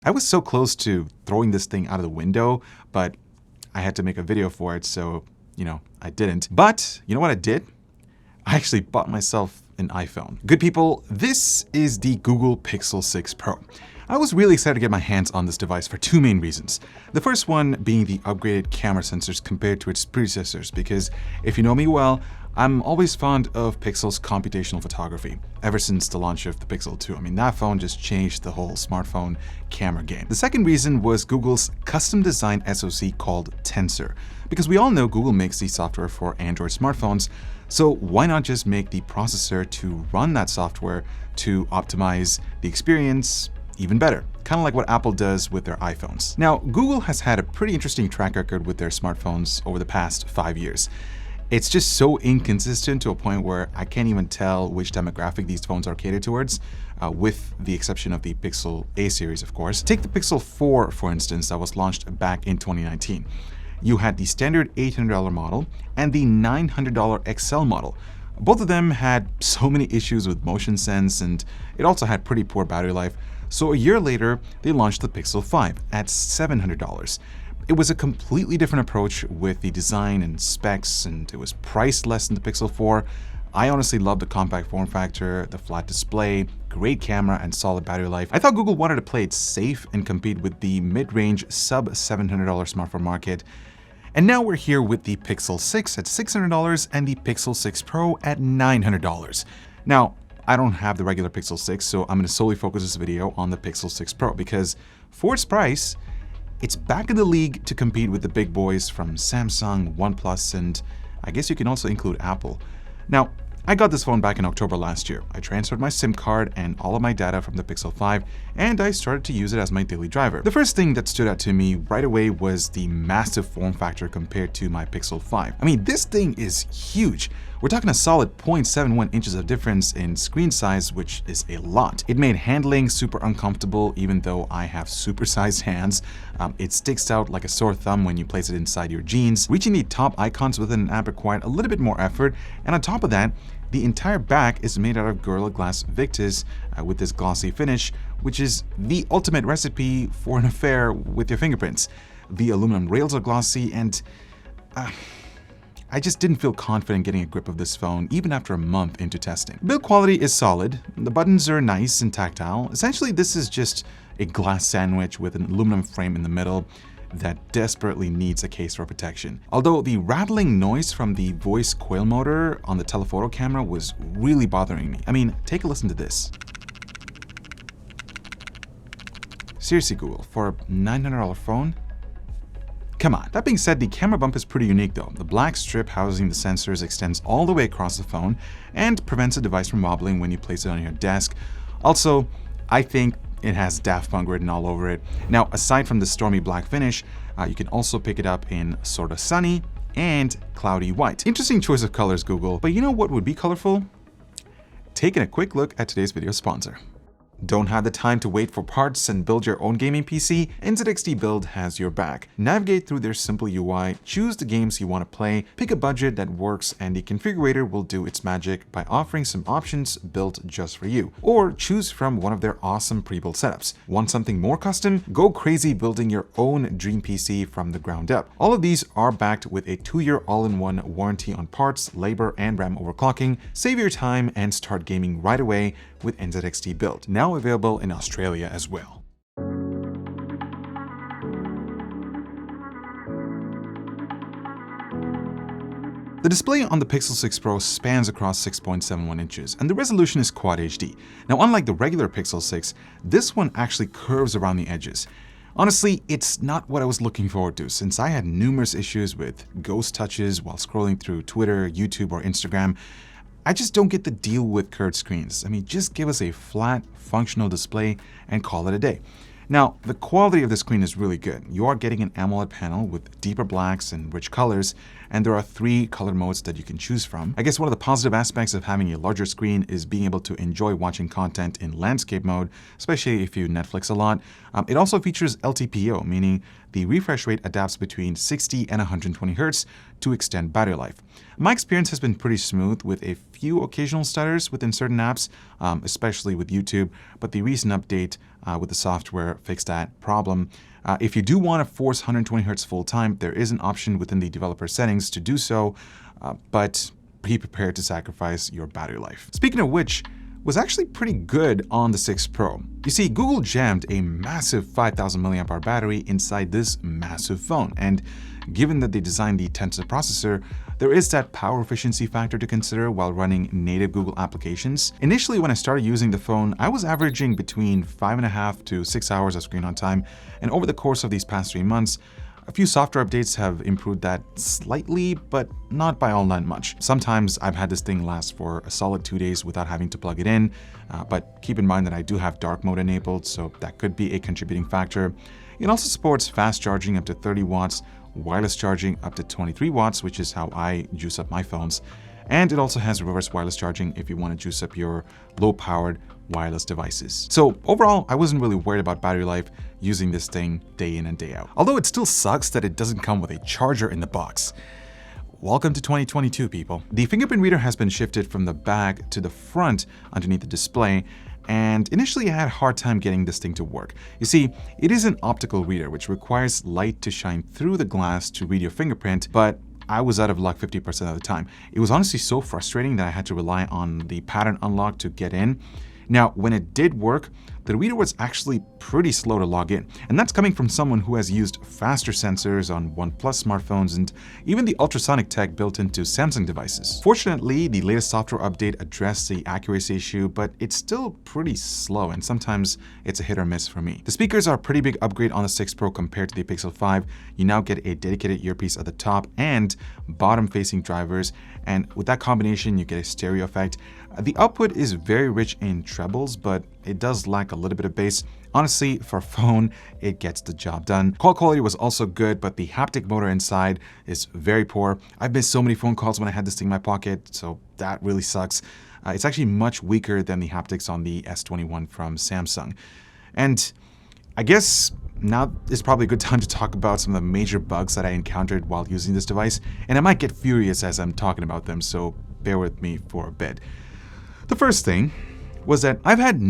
I was so close to throwing this thing out of the window, but I had to make a video for it, so, I didn't. But you know what I did? I actually bought myself an iPhone. Good people, this is the Google Pixel 6 Pro. I was really excited to get my hands on this device for two main reasons. The first one being the upgraded camera sensors compared to its predecessors, because if you know me well, I'm always fond of Pixel's computational photography, ever since the launch of the Pixel 2. I mean, that phone just changed the whole smartphone camera game. The second reason was Google's custom-designed SoC called Tensor, because we all know Google makes the software for Android smartphones, so why not just make the processor to run that software to optimize the experience even better, kind of like what Apple does with their iPhones. Now, Google has had a pretty interesting track record with their smartphones over the past 5 years. It's just so inconsistent to a point where I can't even tell which demographic these phones are catered towards, with the exception of the Pixel A series, of course. Take the Pixel 4, for instance, that was launched back in 2019. You had the standard $800 model and the $900 XL model. Both of them had so many issues with motion sense, and it also had pretty poor battery life. So a year later, they launched the Pixel 5 at $700. It was a completely different approach with the design and specs, and it was priced less than the Pixel 4. I honestly loved the compact form factor, the flat display, great camera, and solid battery life. I thought Google wanted to play it safe and compete with the mid-range sub-$700 smartphone market. And now we're here with the Pixel 6 at $600 and the Pixel 6 Pro at $900. Now, I don't have the regular Pixel 6, so I'm going to solely focus this video on the Pixel 6 Pro because for its price, it's back in the league to compete with the big boys from Samsung, OnePlus, and I guess you can also include Apple. Now, I got this phone back in October last year. I transferred my SIM card and all of my data from the Pixel 5, and I started to use it as my daily driver. The first thing that stood out to me right away was the massive form factor compared to my Pixel 5. I mean, this thing is huge. We're talking a solid 0.71 inches of difference in screen size, which is a lot. It made handling super uncomfortable, even though I have supersized hands. It sticks out like a sore thumb when you place it inside your jeans. Reaching the top icons within an app required a little bit more effort, and on top of that, the entire back is made out of Gorilla Glass Victus with this glossy finish, which is the ultimate recipe for an affair with your fingerprints. The aluminum rails are glossy, and I just didn't feel confident getting a grip of this phone even after a month into testing. Build quality is solid. The buttons are nice and tactile. Essentially, this is just a glass sandwich with an aluminum frame in the middle that desperately needs a case for protection. Although the rattling noise from the voice coil motor on the telephoto camera was really bothering me. I mean, take a listen to this. Seriously, Google, for a $900 phone? Come on. That being said, the camera bump is pretty unique though. The black strip housing the sensors extends all the way across the phone and prevents the device from wobbling when you place it on your desk. Also, I think it has Daft Punk written all over it. Now, aside from the stormy black finish, you can also pick it up in sorta sunny and cloudy white. Interesting choice of colors, Google. But you know what would be colorful? Taking a quick look at today's video sponsor. Don't have the time to wait for parts and build your own gaming PC? NZXT BLD has your back. Navigate through their simple UI, choose the games you want to play, pick a budget that works, and the configurator will do its magic by offering some options built just for you. Or choose from one of their awesome pre-built setups. Want something more custom? Go crazy building your own dream PC from the ground up. All of these are backed with a 2-year all-in-one warranty on parts, labor, and RAM overclocking. Save your time and start gaming right away with NZXT BLD, now available in Australia as well. The display on the Pixel 6 Pro spans across 6.71 inches, and the resolution is Quad HD. Now, unlike the regular Pixel 6, this one actually curves around the edges. Honestly, it's not what I was looking forward to, since I had numerous issues with ghost touches while scrolling through Twitter, YouTube, or Instagram. I just don't get the deal with curved screens. I mean, just give us a flat, functional display and call it a day. Now, the quality of the screen is really good. You are getting an AMOLED panel with deeper blacks and rich colors, and there are 3 color modes that you can choose from. I guess one of the positive aspects of having a larger screen is being able to enjoy watching content in landscape mode, especially if you Netflix a lot. It also features LTPO, meaning the refresh rate adapts between 60 and 120 Hz to extend battery life. My experience has been pretty smooth with a few occasional stutters within certain apps, especially with YouTube, but the recent update with the software fixed that problem. If you do want to force 120 Hz full time, there is an option within the developer settings to do so, but be prepared to sacrifice your battery life. Speaking of which, was actually pretty good on the 6 Pro. You see, Google jammed a massive 5,000 mAh battery inside this massive phone, and given that they designed the Tensor processor, there is that power efficiency factor to consider while running native Google applications. Initially, when I started using the phone, I was averaging between 5.5 to 6 hours of screen on time, and over the course of these past 3 months, a few software updates have improved that slightly, but not by all that much. Sometimes I've had this thing last for a solid 2 days without having to plug it in, but keep in mind that I do have dark mode enabled, so that could be a contributing factor. It also supports fast charging up to 30 watts, wireless charging up to 23 watts, which is how I juice up my phones. And it also has reverse wireless charging if you want to juice up your low-powered wireless devices. So overall, I wasn't really worried about battery life using this thing day in and day out. Although it still sucks that it doesn't come with a charger in the box. Welcome to 2022, people. The fingerprint reader has been shifted from the back to the front underneath the display, and initially I had a hard time getting this thing to work. You see, it is an optical reader, which requires light to shine through the glass to read your fingerprint, but I was out of luck 50% of the time. It was honestly so frustrating that I had to rely on the pattern unlock to get in. Now, when it did work, the reader was actually pretty slow to log in. And that's coming from someone who has used faster sensors on OnePlus smartphones and even the ultrasonic tech built into Samsung devices. Fortunately, the latest software update addressed the accuracy issue, but it's still pretty slow and sometimes it's a hit or miss for me. The speakers are a pretty big upgrade on the 6 Pro compared to the Pixel 5. You now get a dedicated earpiece at the top and bottom-facing drivers, and with that combination, you get a stereo effect. The output is very rich in trebles, but it does lack a little bit of bass. Honestly, for a phone, it gets the job done. Call quality was also good, but the haptic motor inside is very poor. I've missed so many phone calls when I had this thing in my pocket, so that really sucks. It's actually much weaker than the haptics on the S21 from Samsung. And I guess now is probably a good time to talk about some of the major bugs that I encountered while using this device, and I might get furious as I'm talking about them, so bear with me for a bit. The first thing was that I've had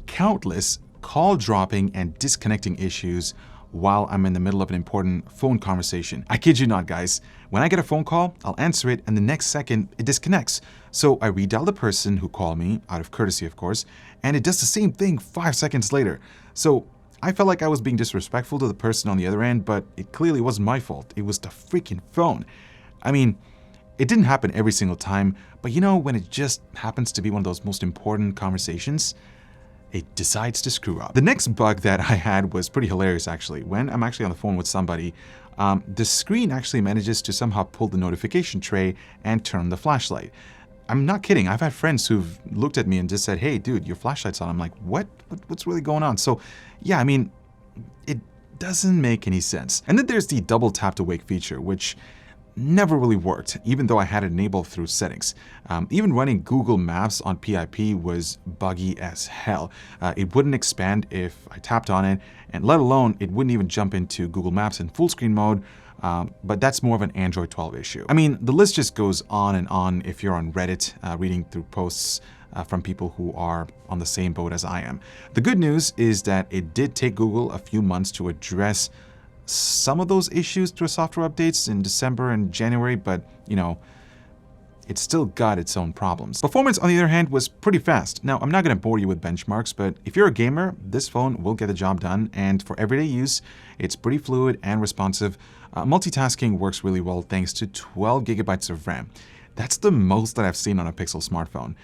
countless call dropping and disconnecting issues while I'm in the middle of an important phone conversation. I kid you not, guys. When I get a phone call, I'll answer it and the next second it disconnects. So I redial the person who called me, out of courtesy of course, and it does the same thing 5 seconds later. So I felt like I was being disrespectful to the person on the other end, but it clearly wasn't my fault. It was the freaking phone. I mean, it didn't happen every single time, but you know, when it just happens to be one of those most important conversations, it decides to screw up. The next bug that I had was pretty hilarious actually. When I'm actually on the phone with somebody, the screen actually manages to somehow pull the notification tray and turn on the flashlight. I'm not kidding. I've had friends who've looked at me and just said, "Hey dude, your flashlight's on." I'm like, what's really going on? So yeah, I mean, it doesn't make any sense. And then there's the double tap to wake feature, which never really worked, even though I had it enabled through settings. Even running Google Maps on PIP was buggy as hell. It wouldn't expand if I tapped on it, and let alone, it wouldn't even jump into Google Maps in full screen mode, but that's more of an Android 12 issue. I mean, the list just goes on and on if you're on Reddit, reading through posts from people who are on the same boat as I am. The good news is that it did take Google a few months to address some of those issues through software updates in December and January, but you know, it still got its own problems. Performance, on the other hand, was pretty fast. Now, I'm not going to bore you with benchmarks, but if you're a gamer, this phone will get the job done, and for everyday use, it's pretty fluid and responsive. Multitasking works really well thanks to 12 gigabytes of RAM. That's the most that I've seen on a Pixel smartphone.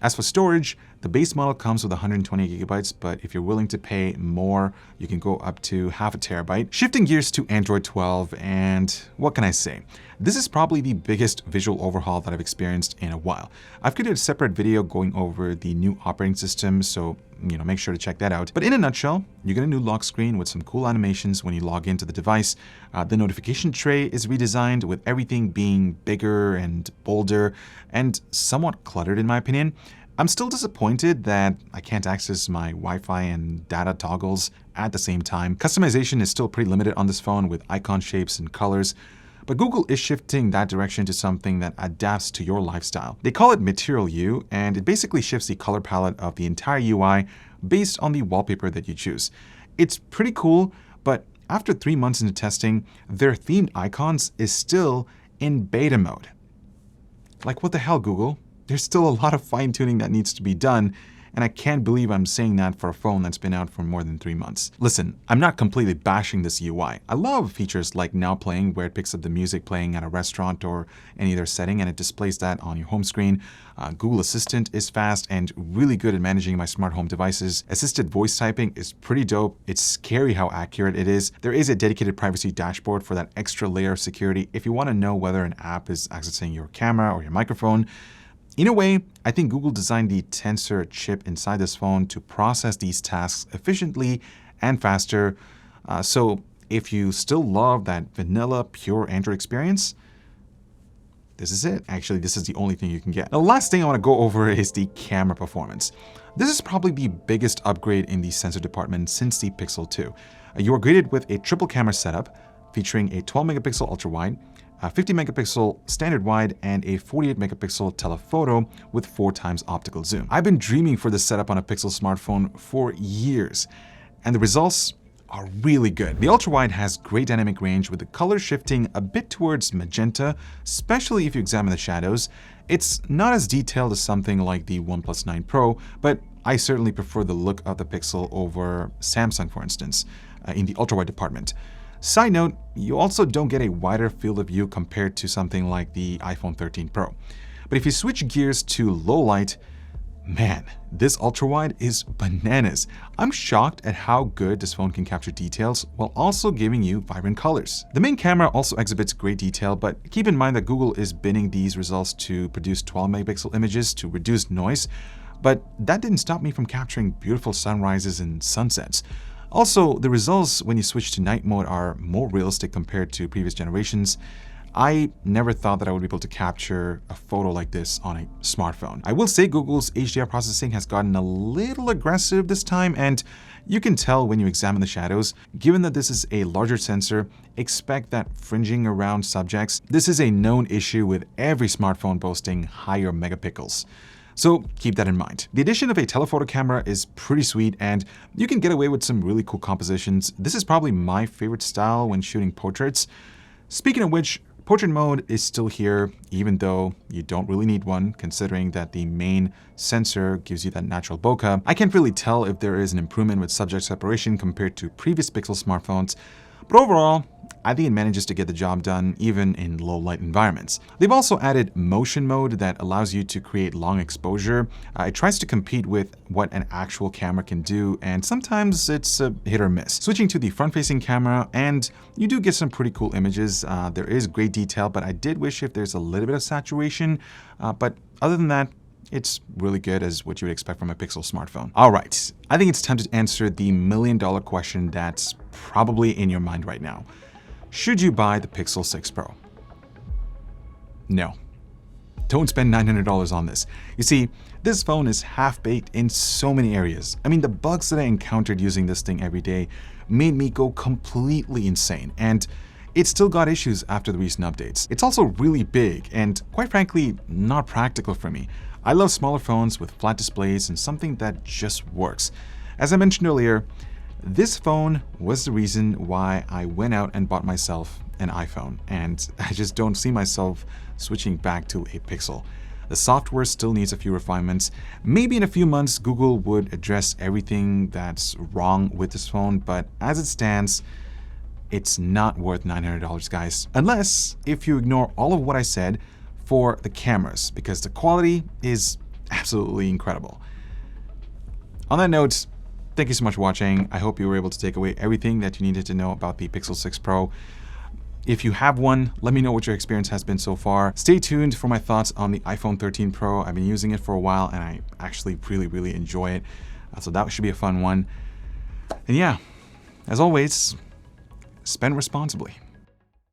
As for storage, the base model comes with 120 gigabytes, but if you're willing to pay more, you can go up to half a terabyte. Shifting gears to Android 12, and what can I say? This is probably the biggest visual overhaul that I've experienced in a while. I've created a separate video going over the new operating system, so make sure to check that out. But in a nutshell, you get a new lock screen with some cool animations when you log into the device. The notification tray is redesigned with everything being bigger and bolder and somewhat cluttered in my opinion. I'm still disappointed that I can't access my Wi-Fi and data toggles at the same time. Customization is still pretty limited on this phone with icon shapes and colors, But Google is shifting that direction to something that adapts to your lifestyle. They call it Material U, and it basically shifts the color palette of the entire UI based on the wallpaper that you choose. It's pretty cool, but after 3 months into testing, their themed icons is still in beta mode. Like, what the hell, Google? There's still a lot of fine-tuning that needs to be done, and I can't believe I'm saying that for a phone that's been out for more than 3 months. Listen, I'm not completely bashing this UI. I love features like Now Playing, where it picks up the music playing at a restaurant or any other setting, and it displays that on your home screen. Google Assistant is fast and really good at managing my smart home devices. Assisted voice typing is pretty dope. It's scary how accurate it is. There is a dedicated privacy dashboard for that extra layer of security if you want to know whether an app is accessing your camera or your microphone. In a way, I think Google designed the Tensor chip inside this phone to process these tasks efficiently and faster. So if you still love that vanilla, pure Android experience, this is it. Actually, this is the only thing you can get. The last thing I want to go over is the camera performance. This is probably the biggest upgrade in the sensor department since the Pixel 2. You are greeted with a triple camera setup featuring a 12 megapixel ultra-wide, a 50 megapixel standard wide, and a 48 megapixel telephoto with 4x optical zoom. I've been dreaming for this setup on a Pixel smartphone for years, and the results are really good. The ultra-wide has great dynamic range with the color shifting a bit towards magenta, especially if you examine the shadows. It's not as detailed as something like the OnePlus 9 Pro, but I certainly prefer the look of the Pixel over Samsung, for instance, in the ultra-wide department. Side note, you also don't get a wider field of view compared to something like the iPhone 13 Pro. But if you switch gears to low light, man, this ultra-wide is bananas. I'm shocked at how good this phone can capture details while also giving you vibrant colors. The main camera also exhibits great detail, but keep in mind that Google is binning these results to produce 12 megapixel images to reduce noise, but that didn't stop me from capturing beautiful sunrises and sunsets. Also, the results when you switch to night mode are more realistic compared to previous generations. I never thought that I would be able to capture a photo like this on a smartphone. I will say Google's HDR processing has gotten a little aggressive this time, and you can tell when you examine the shadows. Given that this is a larger sensor, expect that fringing around subjects. This is a known issue with every smartphone boasting higher megapixels. So keep that in mind. The addition of a telephoto camera is pretty sweet, and you can get away with some really cool compositions. This is probably my favorite style when shooting portraits. Speaking of which, portrait mode is still here, even though you don't really need one, considering that the main sensor gives you that natural bokeh. I can't really tell if there is an improvement with subject separation compared to previous Pixel smartphones, but overall, I think it manages to get the job done even in low light environments. They've also added motion mode that allows you to create long exposure. It tries to compete with what an actual camera can do, and sometimes it's a hit or miss. Switching to the front-facing camera, and you do get some pretty cool images. There is great detail, but I did wish if there's a little bit of saturation. But other than that, it's really good as what you would expect from a Pixel smartphone. All right, I think it's time to answer the million-dollar question that's probably in your mind right now. Should you buy the Pixel 6 Pro? No. Don't spend $900 on this. You see, this phone is half-baked in so many areas. I mean, the bugs that I encountered using this thing every day made me go completely insane, and it still got issues after the recent updates. It's also really big and, quite frankly, not practical for me. I love smaller phones with flat displays and something that just works. As I mentioned earlier, this phone was the reason why I went out and bought myself an iPhone, and I just don't see myself switching back to a Pixel. The software still needs a few refinements. Maybe in a few months, Google would address everything that's wrong with this phone, but as it stands, it's not worth $900, guys. Unless if you ignore all of what I said for the cameras, because the quality is absolutely incredible. On that note, thank you so much for watching. I hope you were able to take away everything that you needed to know about the Pixel 6 Pro. If you have one, let me know what your experience has been so far. Stay tuned for my thoughts on the iPhone 13 Pro. I've been using it for a while and I actually really enjoy it. So that should be a fun one. And yeah, as always, spend responsibly.